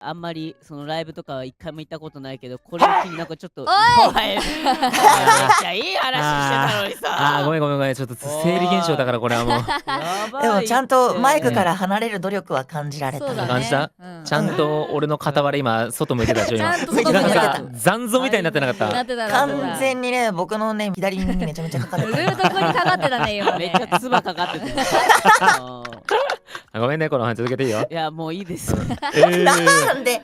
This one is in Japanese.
あんまりそのライブとかは一回も行ったことないけど、これを機になんかちょっと、おいめっちゃいい話してたのにさ。ごめんごめんごめん、ちょっと生理現象だからこれはもうやばいって。でもちゃんとマイクから離れる努力は感じられた。そうだね感じたうんちゃんと俺の片割れ今外向いてたでしょ今。ちゃんと外向いてたなんか残像みたいになってなかった。なってたなって完た全にね、僕のね、左耳にめちゃめちゃかかってルた。ート君にかかってたね今ねめっちゃ唾かかってた。ごめんね、この話続けていいよ。いや、もういいです。なんで